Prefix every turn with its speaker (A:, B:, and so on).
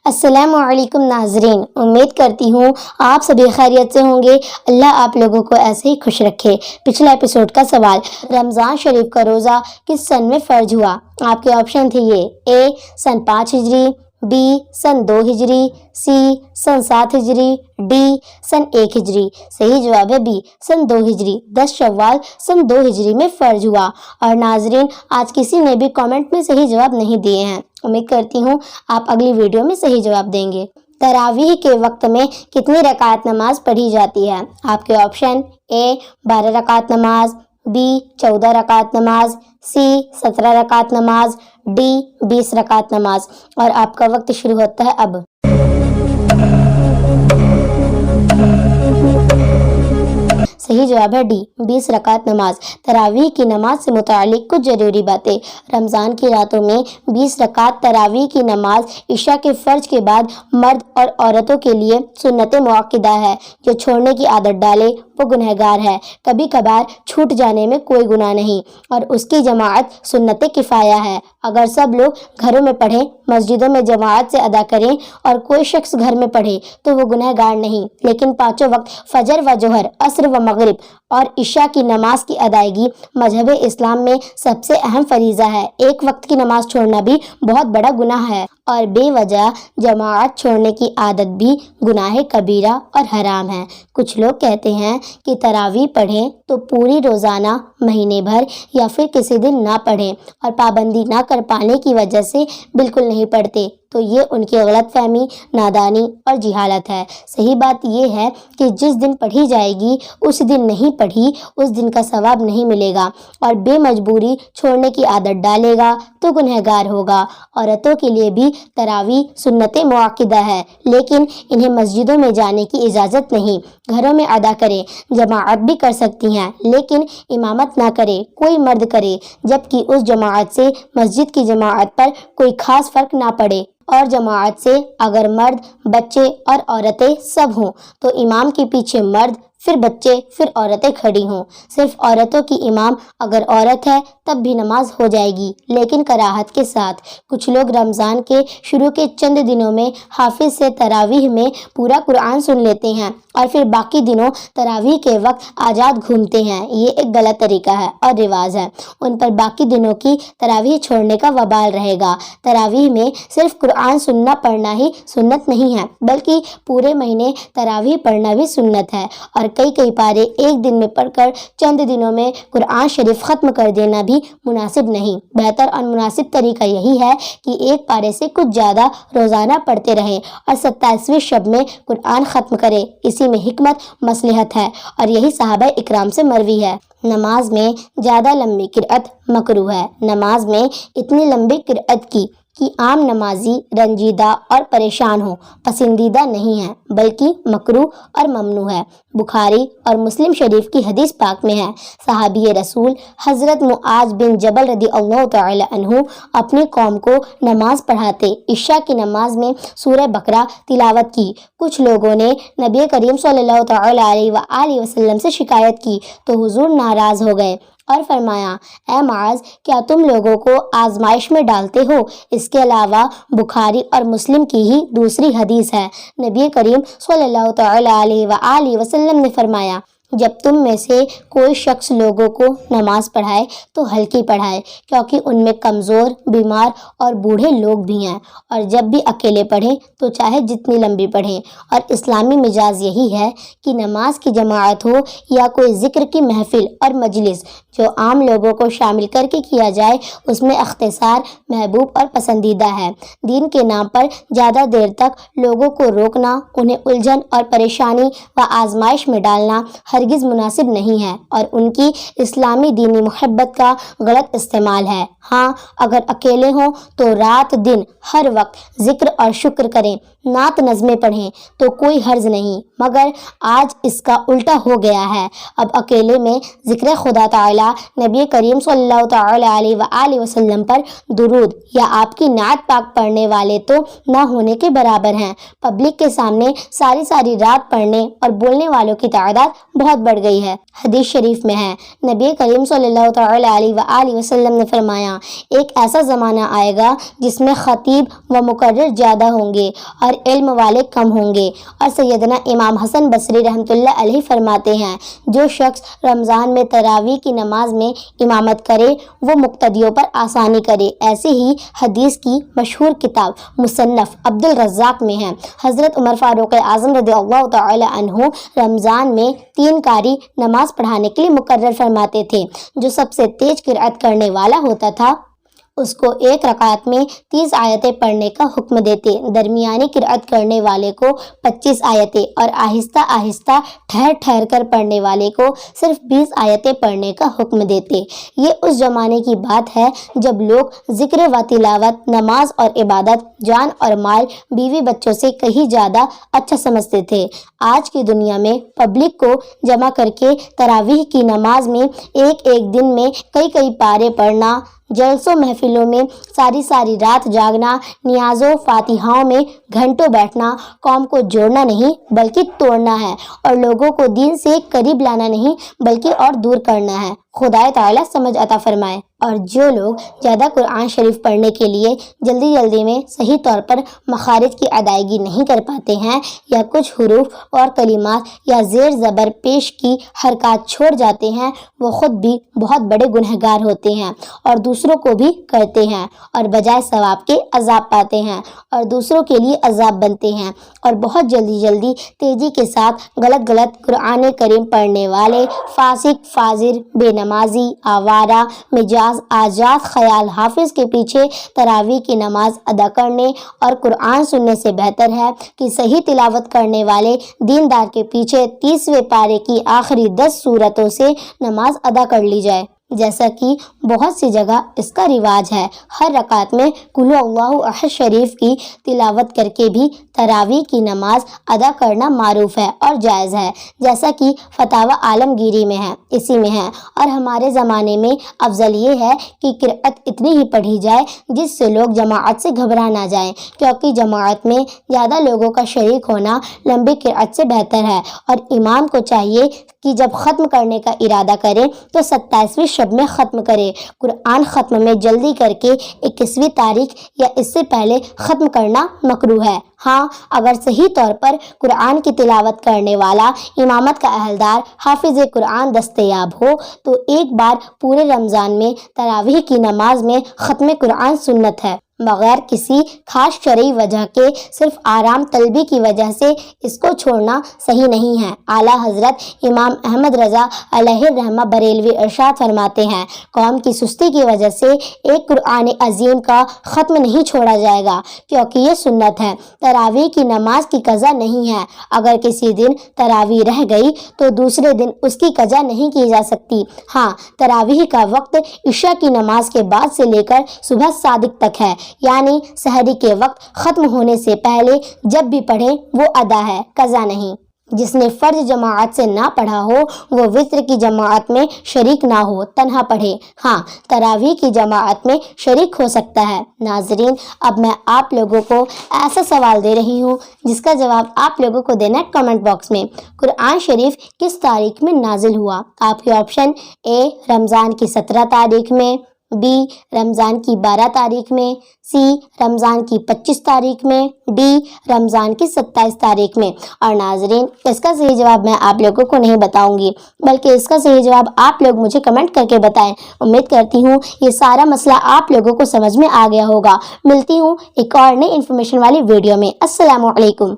A: السلام علیکم ناظرین، امید کرتی ہوں آپ سبھی خیریت سے ہوں گے۔ اللہ آپ لوگوں کو ایسے ہی خوش رکھے۔ پچھلا ایپیسوڈ کا سوال، رمضان شریف کا روزہ کس سن میں فرض ہوا؟ آپ کے آپشن تھے یہ: اے سن 5 ہجری، بی سن 2 ہجری، سی سن 7 ہجری، ڈی سن 1 ہجری۔ صحیح جواب ہے بی سن 2 ہجری۔ 10 شوال سن 2 ہجری میں فرض ہوا۔ اور ناظرین، آج کسی نے بھی کامنٹ میں صحیح جواب نہیں دیے ہیں۔ امید کرتی ہوں آپ اگلی ویڈیو میں صحیح جواب دیں گے۔ تراویح کے وقت میں کتنی رکعت نماز پڑھی جاتی ہے؟ آپ کے آپشن: اے 12 رکعت نماز، بی 14 رکعت نماز، سی 17 رکعت نماز، ڈی 20 رکعت نماز۔ اور آپ کا وقت شروع ہوتا ہے اب۔ صحیح جواب ہے ڈی 20 رکعت نماز۔ تراویح کی نماز سے متعلق کچھ ضروری باتیں۔ رمضان کی راتوں میں 20 رکعت تراویح کی نماز عشاء کے فرض کے بعد مرد اور عورتوں کے لیے سنت مؤکدہ ہے۔ جو چھوڑنے کی عادت ڈالے وہ گنہگار ہے۔ کبھی کبھار چھوٹ جانے میں کوئی گناہ نہیں، اور اس کی جماعت سنت کفایہ ہے۔ اگر سب لوگ گھروں میں پڑھیں، مسجدوں میں جماعت سے ادا کریں اور کوئی شخص گھر میں پڑھے تو وہ گنہگار نہیں۔ لیکن پانچوں وقت فجر و ظہر، عصر و مغرب اور عشاء کی نماز کی ادائیگی مذہب اسلام میں سب سے اہم فریضہ ہے۔ ایک وقت کی نماز چھوڑنا بھی بہت بڑا گناہ ہے، اور بے وجہ جماعت چھوڑنے کی عادت بھی گناہ کبیرہ اور حرام ہے۔ کچھ لوگ کہتے ہیں کہ تراویح پڑھیں تو پوری روزانہ، مہینے بھر یا پھر کسی دن نہ پڑھیں، اور پابندی نہ کر پانے کی وجہ سے بالکل نہیں پڑھتے، تو یہ ان کی غلط فہمی، نادانی اور جہالت ہے۔ صحیح بات یہ ہے کہ جس دن پڑھی جائے گی اس دن نہیں پڑھی، اس دن کا ثواب نہیں ملے گا، اور بے مجبوری چھوڑنے کی عادت ڈالے گا تو گنہگار ہوگا۔ عورتوں کے لیے بھی تراویح سنت مؤکدہ ہے، لیکن انہیں مسجدوں میں جانے کی اجازت نہیں۔ گھروں میں ادا کریں، جماعت بھی کر سکتی ہیں، لیکن امامت نہ کرے، کوئی مرد کرے، جبکہ اس جماعت سے مسجد کی جماعت پر کوئی خاص فرق نہ پڑے۔ اور جماعت سے اگر مرد، بچے اور عورتیں سب ہوں تو امام کے پیچھے مرد، پھر بچے، پھر عورتیں کھڑی ہوں۔ صرف عورتوں کی امام اگر عورت ہے تب بھی نماز ہو جائے گی، لیکن کراہت کے ساتھ۔ کچھ لوگ رمضان کے شروع کے چند دنوں میں حافظ سے تراویح میں پورا قرآن سن لیتے ہیں، اور پھر باقی دنوں تراویح کے وقت آزاد گھومتے ہیں۔ یہ ایک غلط طریقہ ہے اور رواج ہے۔ ان پر باقی دنوں کی تراویح چھوڑنے کا وبال رہے گا۔ تراویح میں صرف قرآن سننا پڑھنا ہی سنت نہیں ہے، بلکہ پورے مہینے تراویح پڑھنا بھی سنت ہے، اور کئی پارے ایک دن میں پڑھ کر چند دنوں میں قرآن شریف ختم کر دینا بھی مناسب نہیں۔ بہتر اور مناسب طریقہ یہی ہے کہ ایک پارے سے کچھ زیادہ روزانہ پڑھتے رہیں اور 27ویں شب میں قرآن ختم کرے۔ اسی میں حکمت، مصلحت ہے، اور یہی صحابہ اکرام سے مروی ہے۔ نماز میں زیادہ لمبی قرأت مکروہ ہے۔ نماز میں اتنی لمبی قرأت کی کہ عام نمازی رنجیدہ اور پریشان ہو پسندیدہ نہیں ہے، بلکہ مکروہ اور ممنوع ہے۔ بخاری اور مسلم شریف کی حدیث پاک میں ہے، صحابی رسول حضرت معاذ بن جبل رضی اللہ تعالی عنہ اپنی قوم کو نماز پڑھاتے عشاء کی نماز میں سورہ بقرہ تلاوت کی۔ کچھ لوگوں نے نبی کریم صلی اللہ تعالی علیہ وآلہ وسلم سے شکایت کی تو حضور ناراض ہو گئے اور فرمایا: اے معاذ، کیا تم لوگوں کو آزمائش میں ڈالتے ہو؟ اس کے علاوہ بخاری اور مسلم کی ہی دوسری حدیث ہے، نبی کریم صلی اللہ تعالی علیہ وآلہ وسلم نے فرمایا: جب تم میں سے کوئی شخص لوگوں کو نماز پڑھائے تو ہلکی پڑھائے، کیونکہ ان میں کمزور، بیمار اور بوڑھے لوگ بھی ہیں، اور جب بھی اکیلے پڑھیں تو چاہے جتنی لمبی پڑھیں۔ اور اسلامی مزاج یہی ہے کہ نماز کی جماعت ہو یا کوئی ذکر کی محفل اور مجلس، جو عام لوگوں کو شامل کر کے کیا جائے، اس میں اختصار محبوب اور پسندیدہ ہے۔ دین کے نام پر زیادہ دیر تک لوگوں کو روکنا، انہیں الجھن اور پریشانی و آزمائش میں ڈالنا ہرگز مناسب نہیں ہے، اور ان کی اسلامی دینی محبت کا غلط استعمال ہے۔ ہاں، اگر اکیلے ہوں تو رات دن ہر وقت ذکر اور شکر کریں، نعت نظمیں پڑھیں تو کوئی حرج نہیں، مگر آج اس کا الٹا ہو گیا ہے۔ اب اکیلے میں ذکر خدا تعالی، نبی کریم صلی اللہ تعالی علیہ وآلہ وسلم پر درود یا آپ کی نعت پاک پڑھنے والے تو نہ ہونے کے برابر ہیں۔ پبلک کے سامنے ساری رات پڑھنے اور بولنے والوں کی تعداد بہت بڑھ گئی ہے۔ حدیث شریف میں ہے، نبی کریم صلی اللہ تعالی علیہ وآلہ وسلم نے فرمایا، ایک ایسا زمانہ آئے گا جس میں خطیب و مقرر زیادہ ہوں گے اور علم والے کم ہوں گے۔ اور سیدنا امام حسن بصری رحمۃ اللہ علیہ فرماتے ہیں، جو شخص رمضان میں تراویح کی نماز میں امامت کرے وہ مقتدیوں پر آسانی کرے۔ ایسے ہی حدیث کی مشہور کتاب مصنف عبد الرزاق میں ہے، حضرت عمر فاروق اعظم رضی اللہ تعالی عنہ رمضان میں 3 قاری نماز پڑھانے کے لیے مقرر فرماتے تھے۔ جو سب سے تیز قرأت کرنے والا ہوتا تھا اس کو 1 رکعت میں 30 آیتیں پڑھنے کا حکم دیتے، درمیانی قرأت کرنے والے کو 25 آیتیں اور آہستہ آہستہ ٹھہر ٹھہر کر پڑھنے والے کو صرف 20 آیتیں پڑھنے کا حکم دیتے۔ یہ اس زمانے کی بات ہے جب لوگ ذکر و تلاوت، نماز اور عبادت جان اور مال، بیوی بچوں سے کہیں زیادہ اچھا سمجھتے تھے۔ آج کی دنیا میں پبلک کو جمع کر کے تراویح کی نماز میں ایک دن میں کئی پارے پڑھنا، جلسوں محفلوں میں ساری رات جاگنا، نیازوں فاتحاؤں میں گھنٹوں بیٹھنا قوم کو جوڑنا نہیں بلکہ توڑنا ہے، اور لوگوں کو دین سے قریب لانا نہیں بلکہ اور دور کرنا ہے۔ خدا تعالیٰ سمجھ عطا فرمائے۔ اور جو لوگ زیادہ قرآن شریف پڑھنے کے لیے جلدی میں صحیح طور پر مخارج کی ادائیگی نہیں کر پاتے ہیں، یا کچھ حروف اور کلمات یا زیر زبر پیش کی حرکات چھوڑ جاتے ہیں، وہ خود بھی بہت بڑے گنہگار ہوتے ہیں اور دوسروں کو بھی کرتے ہیں، اور بجائے ثواب کے عذاب پاتے ہیں اور دوسروں کے لیے عذاب بنتے ہیں۔ اور بہت جلدی تیزی کے ساتھ غلط قرآن کریم پڑھنے والے فاسق، فاجر، بے نمازی، آوارہ، مجاز، آجاز خیال حافظ کے پیچھے تراویح کی نماز ادا کرنے اور قرآن سننے سے بہتر ہے کہ صحیح تلاوت کرنے والے دیندار کے پیچھے 30ویں پارے کی آخری 10 سورتوں سے نماز ادا کر لی جائے، جیسا کہ بہت سی جگہ اس کا رواج ہے۔ ہر رکعت میں قل اللہ احد شریف کی تلاوت کر کے بھی تراویح کی نماز ادا کرنا معروف ہے اور جائز ہے، جیسا کہ فتاوی عالمگیری میں ہے، اسی میں ہے۔ اور ہمارے زمانے میں افضل یہ ہے کہ قرأت اتنی ہی پڑھی جائے جس سے لوگ جماعت سے گھبرا نہ جائیں، کیونکہ جماعت میں زیادہ لوگوں کا شریک ہونا لمبی قرأت سے بہتر ہے۔ اور امام کو چاہیے کہ جب ختم کرنے کا ارادہ کرے تو 27ویں شب میں ختم کرے۔ قرآن ختم میں جلدی کر کے 21ویں تاریخ یا اس سے پہلے ختم کرنا مکروہ ہے۔ ہاں، اگر صحیح طور پر قرآن کی تلاوت کرنے والا امامت کا اہلدار حافظ قرآن دستیاب ہو تو ایک بار پورے رمضان میں تراویح کی نماز میں ختم قرآن سنت ہے، بغیر کسی خاص شرعی وجہ کے، صرف آرام طلبی کی وجہ سے اس کو چھوڑنا صحیح نہیں ہے۔ اعلیٰ حضرت امام احمد رضا علیہ الرحمہ بریلوی ارشاد فرماتے ہیں، قوم کی سستی کی وجہ سے ایک قرآن عظیم کا ختم نہیں چھوڑا جائے گا، کیونکہ یہ سنت ہے۔ تراویح کی نماز کی قضا نہیں ہے، اگر کسی دن تراویح رہ گئی تو دوسرے دن اس کی قضا نہیں کی جا سکتی۔ ہاں، تراویح کا وقت عشاء کی نماز کے بعد سے لے کر صبح صادق تک ہے، یعنی سحری کے وقت ختم ہونے سے پہلے جب بھی پڑھیں وہ ادا ہے، قضا نہیں۔ جس نے فرض جماعت سے نہ پڑھا ہو وہ وتر کی جماعت میں شریک نہ ہو، تنہا پڑھے۔ ہاں، تراویح کی جماعت میں شریک ہو سکتا ہے۔ ناظرین، اب میں آپ لوگوں کو ایسا سوال دے رہی ہوں جس کا جواب آپ لوگوں کو دینا ہے کمنٹ باکس میں۔ قرآن شریف کس تاریخ میں نازل ہوا؟ آپ کے آپشن: اے رمضان کی 17 تاریخ میں، بی رمضان کی 12 تاریخ میں، سی رمضان کی 25 تاریخ میں، ڈی رمضان کی 27 تاریخ میں۔ اور ناظرین، اس کا صحیح جواب میں آپ لوگوں کو نہیں بتاؤں گی، بلکہ اس کا صحیح جواب آپ لوگ مجھے کمنٹ کر کے بتائیں۔ امید کرتی ہوں یہ سارا مسئلہ آپ لوگوں کو سمجھ میں آ گیا ہوگا۔ ملتی ہوں ایک اور نئی انفارمیشن والی ویڈیو میں۔ السلام علیکم۔